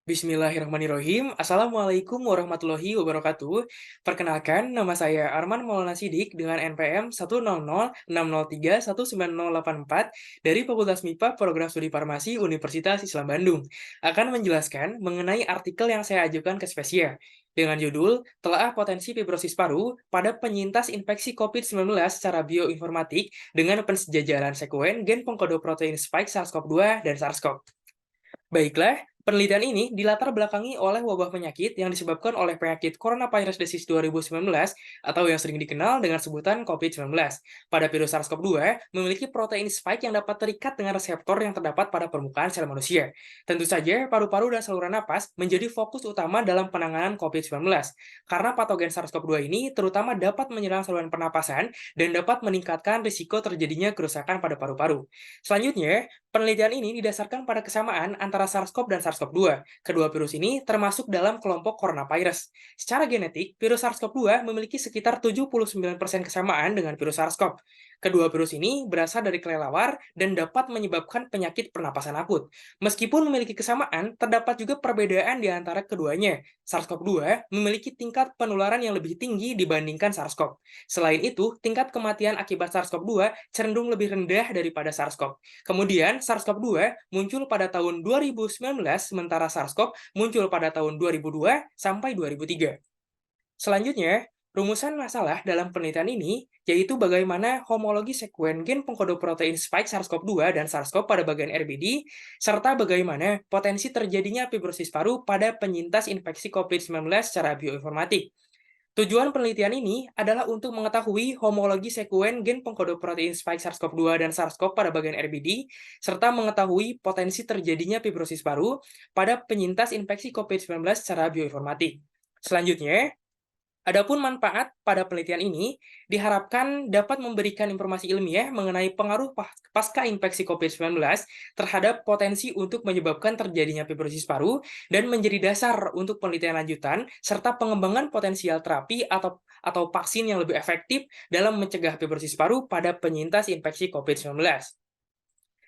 Bismillahirrahmanirrahim. Assalamualaikum warahmatullahi wabarakatuh. Perkenalkan, nama saya Arman Maulana Sidik dengan NPM 10060031984 dari Fakultas MIPA Program Studi Farmasi Universitas Islam Bandung. Akan menjelaskan mengenai artikel yang saya ajukan ke Spesia dengan judul Telaah Potensi Fibrosis Paru pada Penyintas Infeksi COVID-19 secara Bioinformatik dengan Pensejajaran Sekuen Gen Pengkodo Protein Spike SARS-CoV-2 dan SARS-CoV. Baiklah, penelitian ini dilatar belakangi oleh wabah penyakit yang disebabkan oleh penyakit Coronavirus Disease 2019 atau yang sering dikenal dengan sebutan COVID-19. Pada virus SARS-CoV-2 memiliki protein spike yang dapat terikat dengan reseptor yang terdapat pada permukaan sel manusia. Tentu saja, paru-paru dan saluran napas menjadi fokus utama dalam penanganan COVID-19, karena patogen SARS-CoV-2 ini terutama dapat menyerang saluran pernapasan dan dapat meningkatkan risiko terjadinya kerusakan pada paru-paru. Selanjutnya, penelitian ini didasarkan pada kesamaan antara SARS-CoV dan SARS-CoV-2. Kedua virus ini termasuk dalam kelompok coronavirus. Secara genetik, virus SARS-CoV-2 memiliki sekitar 79% kesamaan dengan virus SARS-CoV. Kedua virus ini berasal dari kelelawar dan dapat menyebabkan penyakit pernapasan akut. Meskipun memiliki kesamaan, terdapat juga perbedaan di antara keduanya. SARS-CoV-2 memiliki tingkat penularan yang lebih tinggi dibandingkan SARS-CoV. Selain itu, tingkat kematian akibat SARS-CoV-2 cenderung lebih rendah daripada SARS-CoV. Kemudian SARS-CoV-2 muncul pada tahun 2019, sementara SARS-CoV muncul pada tahun 2002 sampai 2003. Selanjutnya, rumusan masalah dalam penelitian ini yaitu bagaimana homologi sekuen gen pengkode protein spike SARS-CoV-2 dan SARS-CoV pada bagian RBD, serta bagaimana potensi terjadinya fibrosis paru pada penyintas infeksi COVID-19 secara bioinformatik. Tujuan penelitian ini adalah untuk mengetahui homologi sekuen gen pengkode protein spike SARS-CoV-2 dan SARS-CoV pada bagian RBD, serta mengetahui potensi terjadinya fibrosis paru pada penyintas infeksi COVID-19 secara bioinformatik. Selanjutnya, adapun manfaat pada penelitian ini diharapkan dapat memberikan informasi ilmiah mengenai pengaruh pasca infeksi COVID-19 terhadap potensi untuk menyebabkan terjadinya fibrosis paru dan menjadi dasar untuk penelitian lanjutan serta pengembangan potensial terapi atau vaksin yang lebih efektif dalam mencegah fibrosis paru pada penyintas infeksi COVID-19.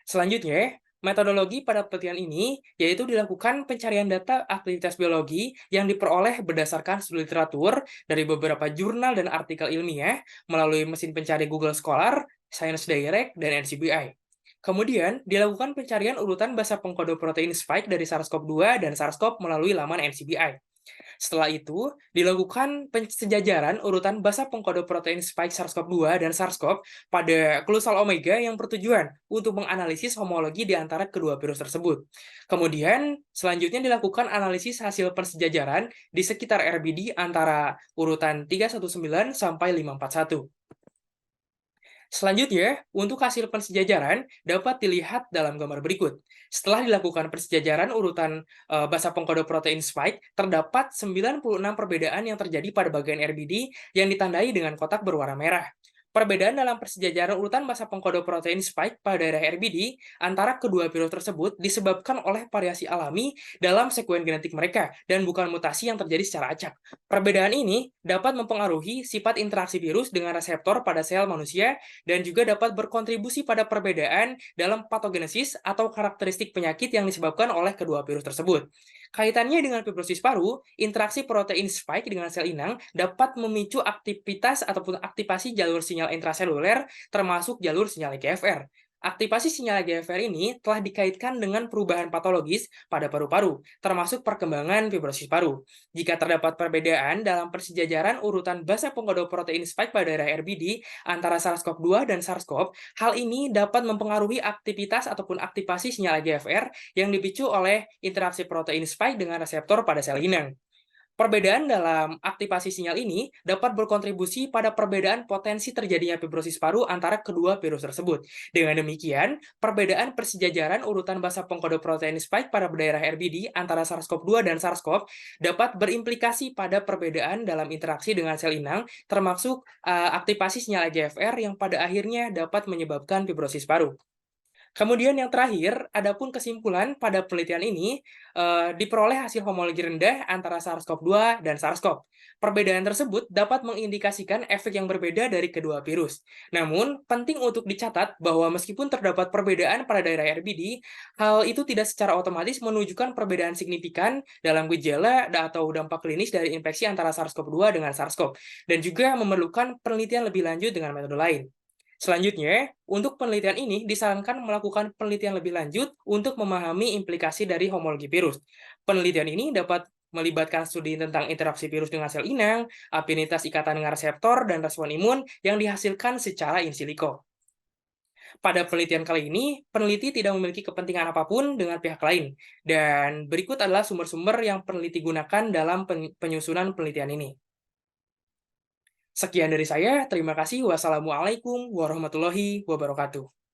Selanjutnya, metodologi pada penelitian ini yaitu dilakukan pencarian data aktivitas biologi yang diperoleh berdasarkan studi literatur dari beberapa jurnal dan artikel ilmiah melalui mesin pencari Google Scholar, Science Direct, dan NCBI. Kemudian, dilakukan pencarian urutan basa pengkode protein spike dari SARS-CoV-2 dan SARS-CoV melalui laman NCBI. Setelah itu, dilakukan pensejajaran urutan basa pengkode protein spike SARS-CoV-2 dan SARS-CoV pada klusal omega yang bertujuan untuk menganalisis homologi di antara kedua virus tersebut. Kemudian, selanjutnya dilakukan analisis hasil pensejajaran di sekitar RBD antara urutan 319 sampai 541. Selanjutnya, untuk hasil pensejajaran dapat dilihat dalam gambar berikut. Setelah dilakukan pensejajaran urutan basa pengkode protein spike, terdapat 96 perbedaan yang terjadi pada bagian RBD yang ditandai dengan kotak berwarna merah. Perbedaan dalam persejajaran urutan basa pengkode protein spike pada daerah RBD antara kedua virus tersebut disebabkan oleh variasi alami dalam sekuen genetik mereka dan bukan mutasi yang terjadi secara acak. Perbedaan ini dapat mempengaruhi sifat interaksi virus dengan reseptor pada sel manusia dan juga dapat berkontribusi pada perbedaan dalam patogenesis atau karakteristik penyakit yang disebabkan oleh kedua virus tersebut. Kaitannya dengan fibrosis paru, interaksi protein spike dengan sel inang dapat memicu aktivitas ataupun aktivasi jalur sinyal intraseluler termasuk jalur sinyal EGFR. Aktivasi sinyal EGFR ini telah dikaitkan dengan perubahan patologis pada paru-paru, termasuk perkembangan fibrosis paru. Jika terdapat perbedaan dalam persejajaran urutan basa pengkode protein spike pada daerah RBD antara SARS-CoV-2 dan SARS-CoV, hal ini dapat mempengaruhi aktivitas ataupun aktivasi sinyal EGFR yang dipicu oleh interaksi protein spike dengan reseptor pada sel inang. Perbedaan dalam aktivasi sinyal ini dapat berkontribusi pada perbedaan potensi terjadinya fibrosis paru antara kedua virus tersebut. Dengan demikian, perbedaan persejajaran urutan basa pengkode protein spike pada daerah RBD antara SARS-CoV-2 dan SARS-CoV dapat berimplikasi pada perbedaan dalam interaksi dengan sel inang, termasuk aktivasi sinyal EGFR yang pada akhirnya dapat menyebabkan fibrosis paru. Kemudian yang terakhir, adapun kesimpulan pada penelitian ini, diperoleh hasil homologi rendah antara SARS-CoV-2 dan SARS-CoV. Perbedaan tersebut dapat mengindikasikan efek yang berbeda dari kedua virus. Namun, penting untuk dicatat bahwa meskipun terdapat perbedaan pada daerah RBD, hal itu tidak secara otomatis menunjukkan perbedaan signifikan dalam gejala atau dampak klinis dari infeksi antara SARS-CoV-2 dengan SARS-CoV, dan juga memerlukan penelitian lebih lanjut dengan metode lain. Selanjutnya, untuk penelitian ini disarankan melakukan penelitian lebih lanjut untuk memahami implikasi dari homologi virus. Penelitian ini dapat melibatkan studi tentang interaksi virus dengan sel inang, afinitas ikatan dengan reseptor, dan respon imun yang dihasilkan secara in silico. Pada penelitian kali ini, peneliti tidak memiliki kepentingan apapun dengan pihak lain, dan berikut adalah sumber-sumber yang peneliti gunakan dalam penyusunan penelitian ini. Sekian dari saya, terima kasih. Wassalamualaikum warahmatullahi wabarakatuh.